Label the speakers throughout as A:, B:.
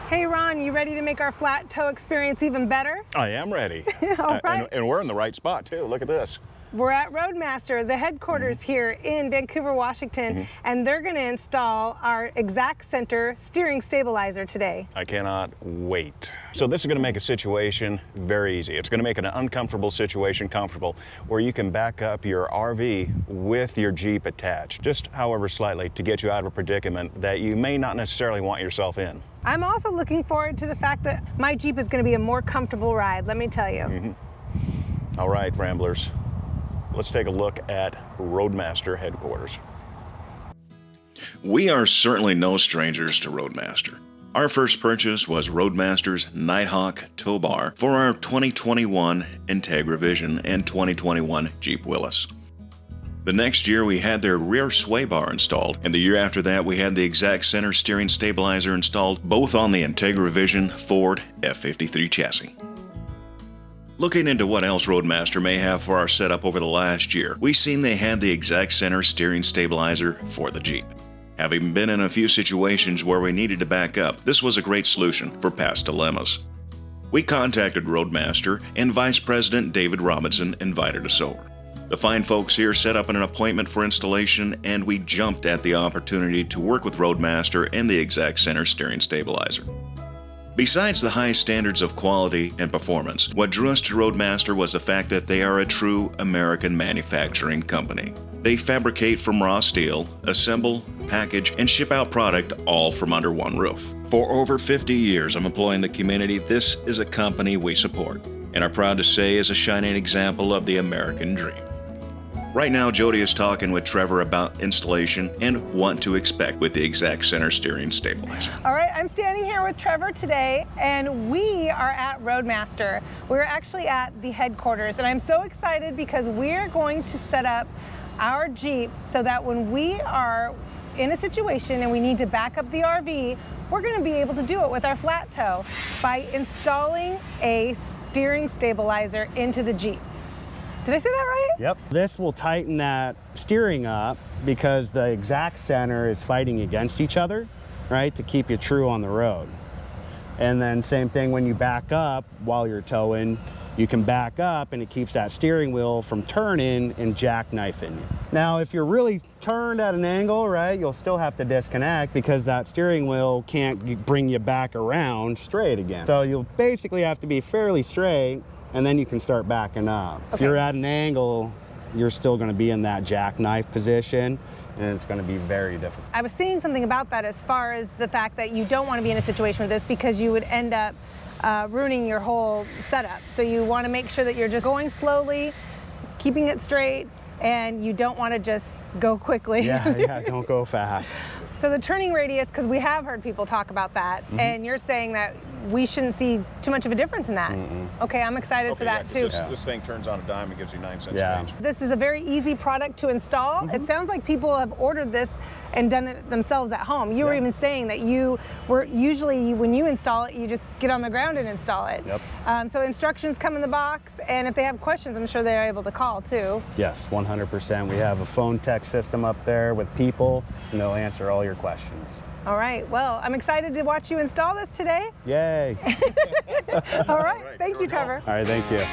A: Hey Ron, you ready to make our flat tow experience even better?
B: I am ready.
A: All right.
B: And we're in the right spot too. Look at this.
A: We're at Roadmaster, the headquarters here in Vancouver, Washington, and they're going to install our exact center steering stabilizer today.
B: I cannot wait. So this is going to make a situation very easy. It's going to make an uncomfortable situation comfortable, where you can back up your RV with your Jeep attached, just however slightly, to get you out of a predicament that you may not necessarily want yourself in.
A: I'm also looking forward to the fact that my Jeep is going to be a more comfortable ride, let me tell you.
B: All right, Ramblers. Let's take a look at Roadmaster headquarters.
C: We are certainly no strangers to Roadmaster. Our first purchase was Roadmaster's Nighthawk tow bar for our 2021 Integra Vision and 2021 Jeep Willys. The next year we had their rear sway bar installed, and the year after that we had the exact center steering stabilizer installed, both on the Integra Vision Ford F53 chassis. Looking into what else Roadmaster may have for our setup over the last year, we seen they had the exact center steering stabilizer for the Jeep. Having been in a few situations where we needed to back up, this was a great solution for past dilemmas. We contacted Roadmaster, and Vice President David Robinson invited us over. The fine folks here set up an appointment for installation, and we jumped at the opportunity to work with Roadmaster and the exact center steering stabilizer. Besides the high standards of quality and performance, what drew us to Roadmaster was the fact that they are a true American manufacturing company. They fabricate from raw steel, assemble, package, and ship out product all from under one roof. For over 50 years of employing the community, this is a company we support and are proud to say is a shining example of the American dream. Right now, Jody is talking with Trevor about installation and what to expect with the exact center steering stabilizer.
A: All right, I'm standing here with Trevor today, and we are at Roadmaster. We're actually at the headquarters, and I'm so excited because we're going to set up our Jeep so that when we are in a situation and we need to back up the RV, we're going to be able to do it with our flat tow by installing a steering stabilizer into the Jeep. Did I say that right?
D: Yep. This will tighten that steering up because the exact center is fighting against each other, right, to keep you true on the road. And then same thing when you back up while you're towing, you can back up and it keeps that steering wheel from turning and jackknifing you. Now, if you're really turned at an angle, right, you'll still have to disconnect because that steering wheel can't bring you back around straight again. So you'll basically have to be fairly straight, and then you can start backing up.
A: Okay.
D: If you're at an angle, you're still going to be in that jackknife position, and it's going to be very difficult.
A: I was seeing something about that as far as the fact that you don't want to be in a situation with this because you would end up ruining your whole setup. So you want to make sure that you're just going slowly, keeping it straight, and you don't want to just go quickly.
D: Yeah, don't go fast.
A: So the turning radius, because we have heard people talk about that, and you're saying that we shouldn't see too much of a difference in that. Okay, I'm excited for that too.
B: This thing turns on a dime and gives you 9 cents change.
A: This is a very easy product to install. It sounds like people have ordered this and done it themselves at home. You were even saying that you were usually, when you install it, you just get on the ground and install it.
D: Yep.
A: So instructions come in the box, and if they have questions, I'm sure they're able to call too.
D: Yes, 100%. We have a phone text system up there with people, and they'll answer all your questions.
A: All right, well, I'm excited to watch you install this today.
D: Yay.
A: All right, thank you, Trevor.
D: All right, thank you.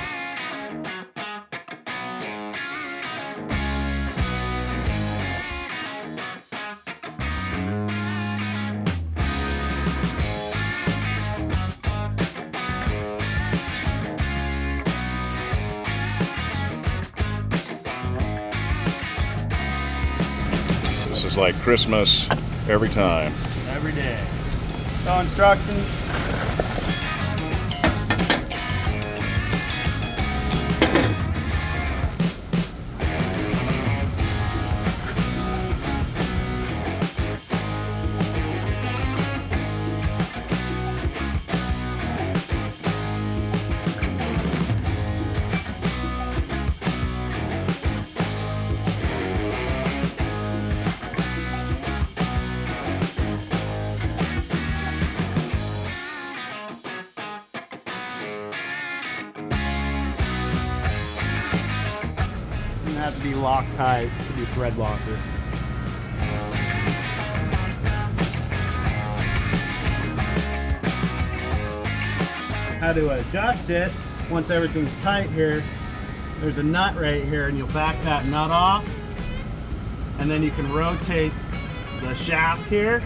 B: This is like Christmas every time.
D: Every day. No instructions. Have to be Loctite to be thread locker. how to adjust it. Once everything's tight here, there's a nut right here, and you'll back that nut off, and then you can rotate the shaft here,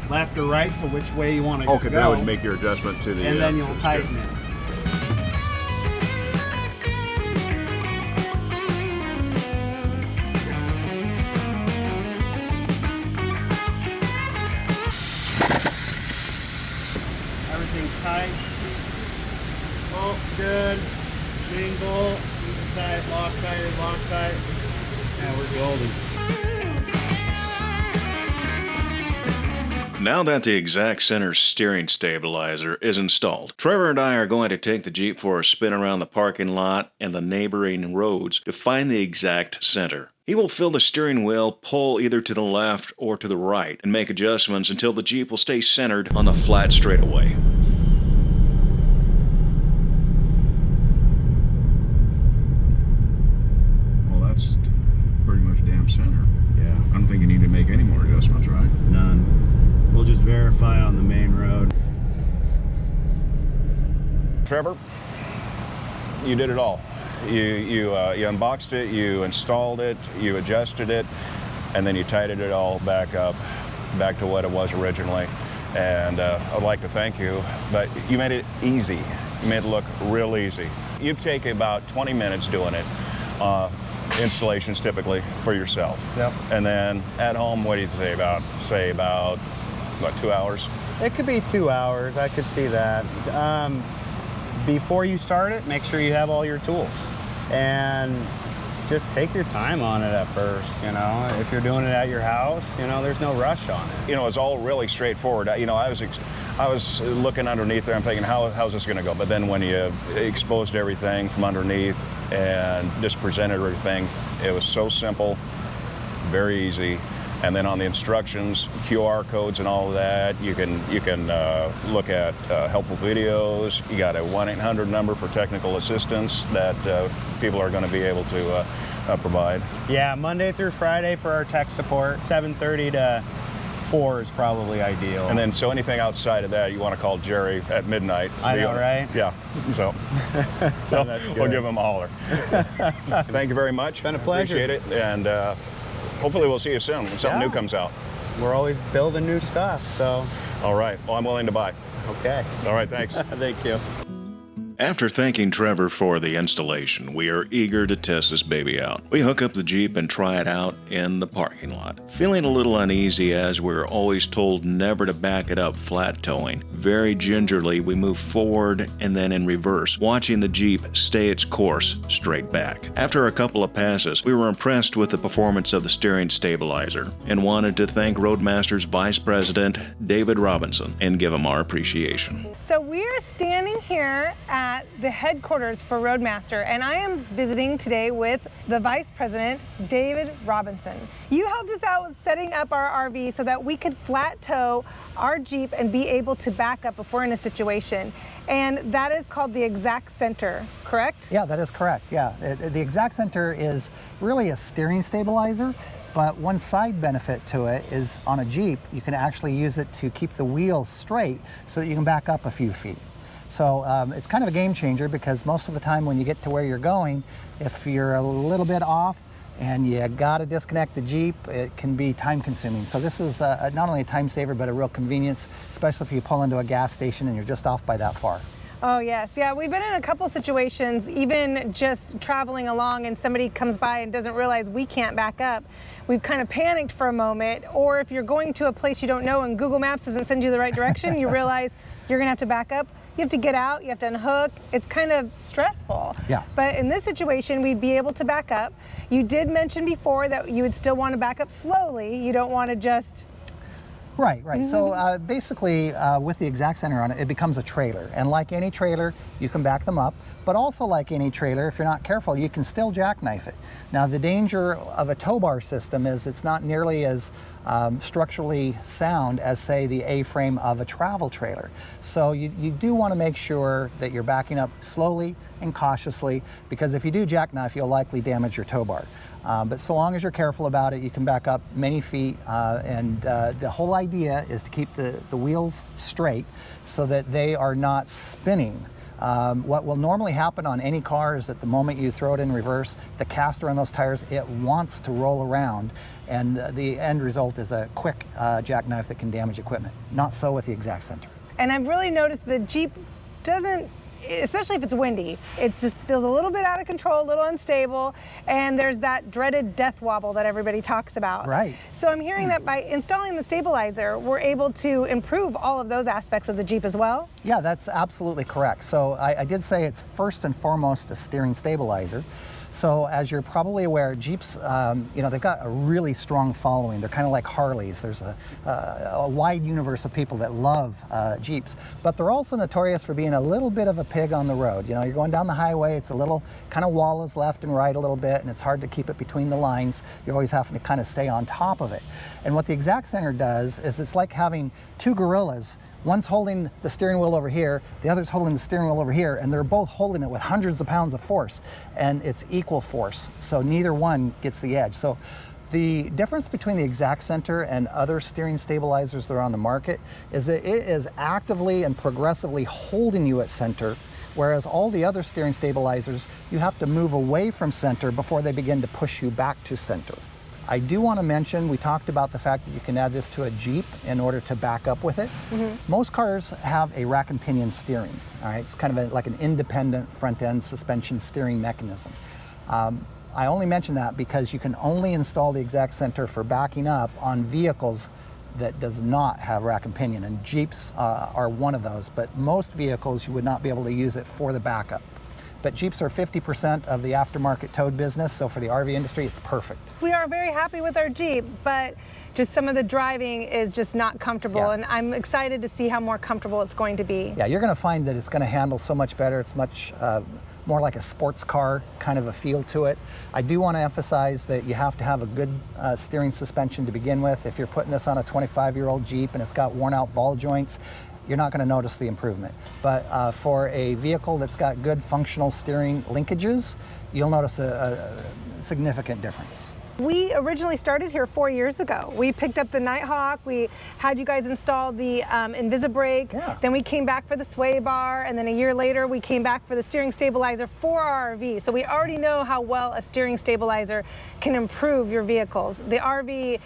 D: left or right, to which way you want to go.
B: Okay, that would make your adjustment to the...
D: And then you'll tighten it. Everything's tight. Oh, good. Single, keep it tight, lock tight. And we're golden.
C: Now that the exact center steering stabilizer is installed, Trevor and I are going to take the Jeep for a spin around the parking lot and the neighboring roads to find the exact center. He will feel the steering wheel pull either to the left or to the right and make adjustments until the Jeep will stay centered on the flat straightaway.
B: Well, that's pretty much damn center.
D: Yeah.
B: I don't think you need to make any more adjustments, right?
D: None. We'll just verify on the main road.
B: Trevor, you did it all. You unboxed it, you installed it, you adjusted it, and then you tightened it all back up, back to what it was originally. And I'd like to thank you, but you made it easy. You made it look real easy. You take about 20 minutes doing it, installations typically for yourself.
D: Yep.
B: And then at home, what do you say about what, 2 hours?
D: It could be 2 hours, I could see that. Before you start it, make sure you have all your tools. And just take your time on it at first, you know. If you're doing it at your house, you know, there's no rush on it.
B: You know, it's all really straightforward. You know, I was looking underneath there, I'm thinking, how's this gonna go? But then when you exposed everything from underneath and just presented everything, it was so simple, very easy. And then on the instructions, QR codes and all of that, you can look at helpful videos. You got a 1-800 number for technical assistance that people are going to be able to provide.
D: Yeah, Monday through Friday for our tech support. 7:30 to 4 is probably ideal.
B: And then, so anything outside of that, you want to call Jerry at midnight.
D: I know, right?
B: Yeah, so
D: That's good.
B: we'll give him a holler. Thank you very much.
D: Been a pleasure.
B: Appreciate it, and hopefully we'll see you soon when something new comes out.
D: We're always building new stuff, so.
B: All right, well, I'm willing to buy.
D: Okay.
B: All right, thanks.
D: Thank you.
C: After thanking Trevor for the installation, we are eager to test this baby out. We hook up the Jeep and try it out in the parking lot. Feeling a little uneasy as we're always told never to back it up flat towing, very gingerly we move forward and then in reverse, watching the Jeep stay its course straight back. After a couple of passes, we were impressed with the performance of the steering stabilizer and wanted to thank Roadmaster's Vice President, David Robinson, and give him our appreciation.
A: So we are standing here at the headquarters for Roadmaster, and I am visiting today with the Vice President, David Robinson. You helped us out with setting up our RV so that we could flat tow our Jeep and be able to back up if we're in a situation. And that is called the exact center, correct?
E: Yeah, that is correct. Yeah, the exact center is really a steering stabilizer. But one side benefit to it is on a Jeep, you can actually use it to keep the wheels straight so that you can back up a few feet. So it's kind of a game changer because most of the time when you get to where you're going, if you're a little bit off and you got to disconnect the Jeep, it can be time consuming. So this is not only a time saver, but a real convenience, especially if you pull into a gas station and you're just off by that far.
A: Oh yes, yeah, we've been in a couple situations, even just traveling along and somebody comes by and doesn't realize we can't back up. We've kind of panicked for a moment, or if you're going to a place you don't know and Google Maps doesn't send you the right direction, you realize you're gonna have to back up. You have to get out, you have to unhook. It's kind of stressful.
E: Yeah.
A: But in this situation, we'd be able to back up. You did mention before that you would still want to back up slowly. You don't want to just...
E: Right. So basically, with the exact center on it, it becomes a trailer. And like any trailer, you can back them up. But also like any trailer, if you're not careful, you can still jackknife it. Now, the danger of a tow bar system is it's not nearly as structurally sound as, say, the A-frame of a travel trailer. So you do want to make sure that you're backing up slowly and cautiously, because if you do jackknife, you'll likely damage your tow bar. But so long as you're careful about it, you can back up many feet, and the whole idea is to keep the wheels straight so that they are not spinning What will normally happen on any car is that the moment you throw it in reverse, the caster on those tires, it wants to roll around, and the end result is a quick jackknife that can damage equipment. Not so with the Exact Center.
A: And I've really noticed the Jeep doesn't, especially if it's windy, it just feels a little bit out of control, a little unstable, and there's that dreaded death wobble that everybody talks about.
E: Right.
A: So I'm hearing that by installing the stabilizer, we're able to improve all of those aspects of the Jeep as well?
E: Yeah, that's absolutely correct. So I did say it's first and foremost a steering stabilizer. So as you're probably aware, Jeeps, they've got a really strong following. They're kind of like Harleys. There's a wide universe of people that love Jeeps, but they're also notorious for being a little bit of a pig on the road. You know, you're going down the highway, it's a little kind of wallows left and right a little bit, and it's hard to keep it between the lines. You're always having to kind of stay on top of it. And what the Exact Center does is it's like having two gorillas. One's holding the steering wheel over here, the other's holding the steering wheel over here, and they're both holding it with hundreds of pounds of force, and it's equal force, so neither one gets the edge. So the difference between the Exact Center and other steering stabilizers that are on the market is that it is actively and progressively holding you at center, whereas all the other steering stabilizers, you have to move away from center before they begin to push you back to center. I do want to mention, we talked about the fact that you can add this to a Jeep in order to back up with it. Most cars have a rack and pinion steering, all right? It's kind of like an independent front end suspension steering mechanism. I only mention that because you can only install the Exact Center for backing up on vehicles that does not have rack and pinion, and Jeeps are one of those, but most vehicles you would not be able to use it for the backup. But Jeeps are 50% of the aftermarket towed business, so for the RV industry, it's perfect.
A: We are very happy with our Jeep, but just some of the driving is just not comfortable, and I'm excited to see how more comfortable it's going to be.
E: Yeah, you're going to find that it's going to handle so much better. It's much more like a sports car kind of a feel to it. I do want to emphasize that you have to have a good steering suspension to begin with. If you're putting this on a 25-year-old Jeep and it's got worn out ball joints, you're not going to notice the improvement. But for a vehicle that's got good functional steering linkages, you'll notice a significant difference.
A: We originally started here 4 years ago. We picked up the Nighthawk, we had you guys install the Invisibrake, then we came back for the sway bar, and then a year later we came back for the steering stabilizer for our RV. So we already know how well a steering stabilizer can improve your vehicles. The RV,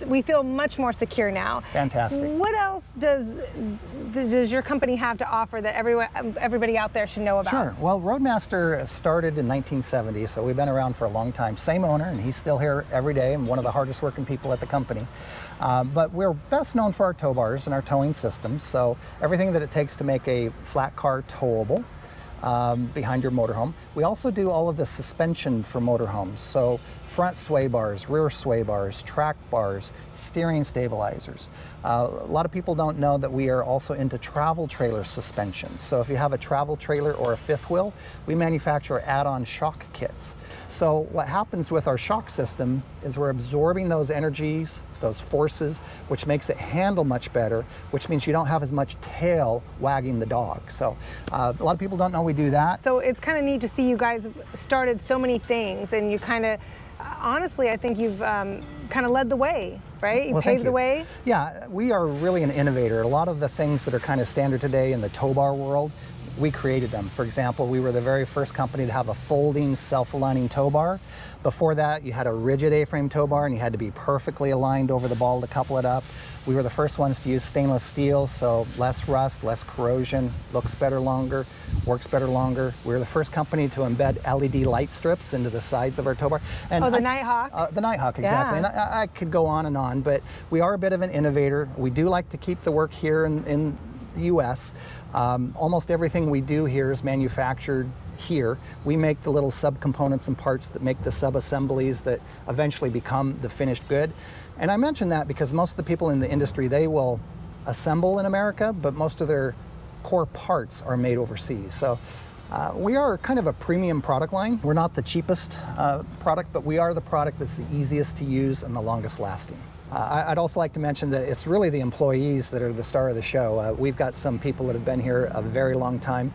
A: we feel much more secure now.
E: Fantastic.
A: What else does your company have to offer that everybody out there should know about?
E: Sure. Well, Roadmaster started in 1970, so we've been around for a long time. Same owner, and he's still here every day and one of the hardest working people at the company. But we're best known for our tow bars and our towing systems, so everything that it takes to make a flat car towable behind your motorhome. We also do all of the suspension for motorhomes, so front sway bars, rear sway bars, track bars, steering stabilizers. A lot of people don't know that we are also into travel trailer suspension. So if you have a travel trailer or a fifth wheel, we manufacture add-on shock kits. So what happens with our shock system is we're absorbing those energies, those forces, which makes it handle much better, which means you don't have as much tail wagging the dog. So a lot of people don't know we do that.
A: So it's kind of neat to see you guys started so many things, and you kind of, honestly, I think you've kind of led the way, right? You paved the way?
E: Yeah, we are really an innovator. A lot of the things that are kind of standard today in the tow bar world, we created them. For example, we were the very first company to have a folding, self-aligning tow bar. Before that, you had a rigid A-frame tow bar and you had to be perfectly aligned over the ball to couple it up. We were the first ones to use stainless steel, so less rust, less corrosion, looks better longer, works better longer. We were the first company to embed LED light strips into the sides of our tow bar. And
A: the Nighthawk?
E: The Nighthawk, exactly.
A: Yeah.
E: And I could go on, but we are a bit of an innovator. We do like to keep the work here in the U.S. Almost everything we do here is manufactured here. We make the little subcomponents and parts that make the sub-assemblies that eventually become the finished good. And I mention that because most of the people in the industry, they will assemble in America, but most of their core parts are made overseas. So we are kind of a premium product line. We're not the cheapest product, but we are the product that's the easiest to use and the longest lasting. I'd also like to mention that it's really the employees that are the star of the show. We've got some people that have been here a very long time.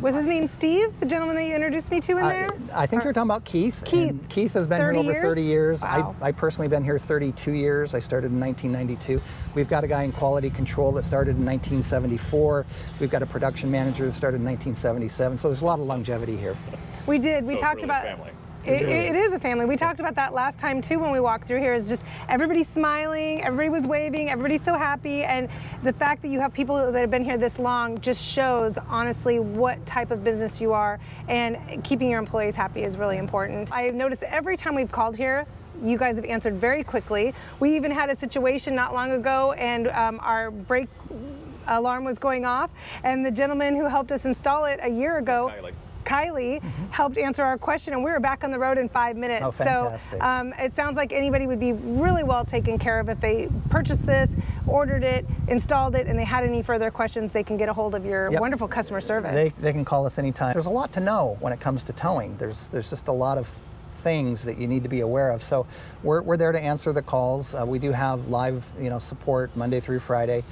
A: Was his name Steve, the gentleman that you introduced me to in there?
E: I think you're talking about Keith.
A: Keith.
E: And Keith has been here over 30 years.
A: Wow.
E: I personally been here 32 years. I started in 1992. We've got a guy in quality control that started in 1974. We've got a production manager that started in 1977. So there's a lot of longevity here.
A: We did. We
B: So
A: talked
B: it's really
A: about
B: family.
A: It is a family. We talked about that last time too when we walked through here. Is just everybody smiling, everybody was waving, everybody's so happy, and the fact that you have people that have been here this long just shows honestly what type of business you are, and keeping your employees happy is really important. I've noticed every time we've called here, you guys have answered very quickly. We even had a situation not long ago, and our brake alarm was going off, and the gentleman who helped us install it a year ago, Kylie, helped answer our question, and we were back on the road in 5 minutes.
E: Oh, fantastic.
A: So it sounds like anybody would be really well taken care of if they purchased this, ordered it, installed it, and they had any further questions. They can get a hold of your wonderful customer service.
E: They can call us anytime. There's a lot to know when it comes to towing. There's just a lot of things that you need to be aware of. So we're there to answer the calls. We do have live support Monday through Friday,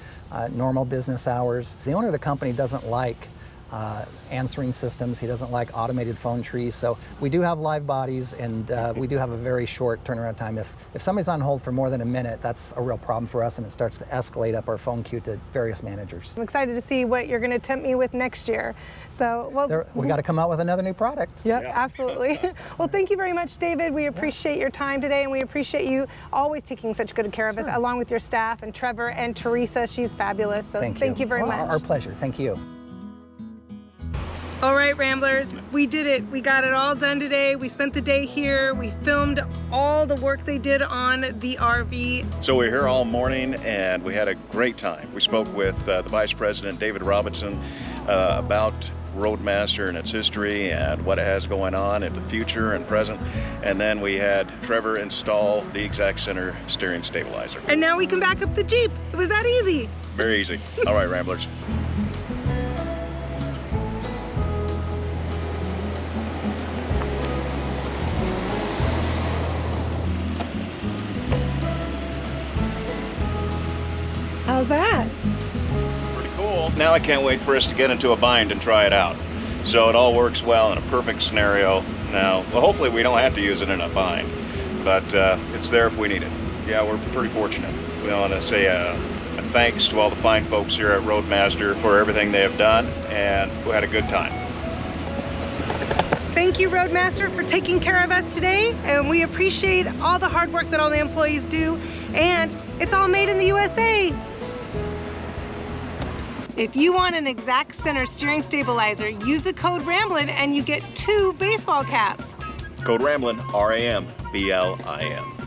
E: normal business hours. The owner of the company doesn't like answering systems. He doesn't like automated phone trees. So we do have live bodies, and we do have a very short turnaround time. If somebody's on hold for more than a minute, that's a real problem for us, and it starts to escalate up our phone queue to various managers.
A: I'm excited to see what you're going to tempt me with next year. So, well,
E: we got to come out with another new product.
A: Yep, absolutely. Well, thank you very much, David. We appreciate your time today, and we appreciate you always taking such good care of us, along with your staff and Trevor and Teresa. She's fabulous. So thank you very much.
E: Our pleasure. Thank you.
A: All right, Ramblers, we did it. We got it all done today. We spent the day here. We filmed all the work they did on the RV.
B: So we were here all morning and we had a great time. We spoke with the Vice President, David Robinson, about Roadmaster and its history and what it has going on in the future and present. And then we had Trevor install the exact center steering stabilizer.
A: And now we can back up the Jeep. It was that easy.
B: Very easy. All right, Ramblers.
A: How's that?
B: Pretty cool. Now I can't wait for us to get into a bind and try it out. So it all works well in a perfect scenario. Now, well, hopefully we don't have to use it in a bind, but it's there if we need it. Yeah, we're pretty fortunate. We want to say a thanks to all the fine folks here at Roadmaster for everything they have done, and we had a good time.
A: Thank you, Roadmaster, for taking care of us today, and we appreciate all the hard work that all the employees do, and it's all made in the USA. If you want an exact center steering stabilizer, use the code RAMBLIN and you get 2 baseball caps.
B: Code RAMBLIN, RAMBLIN.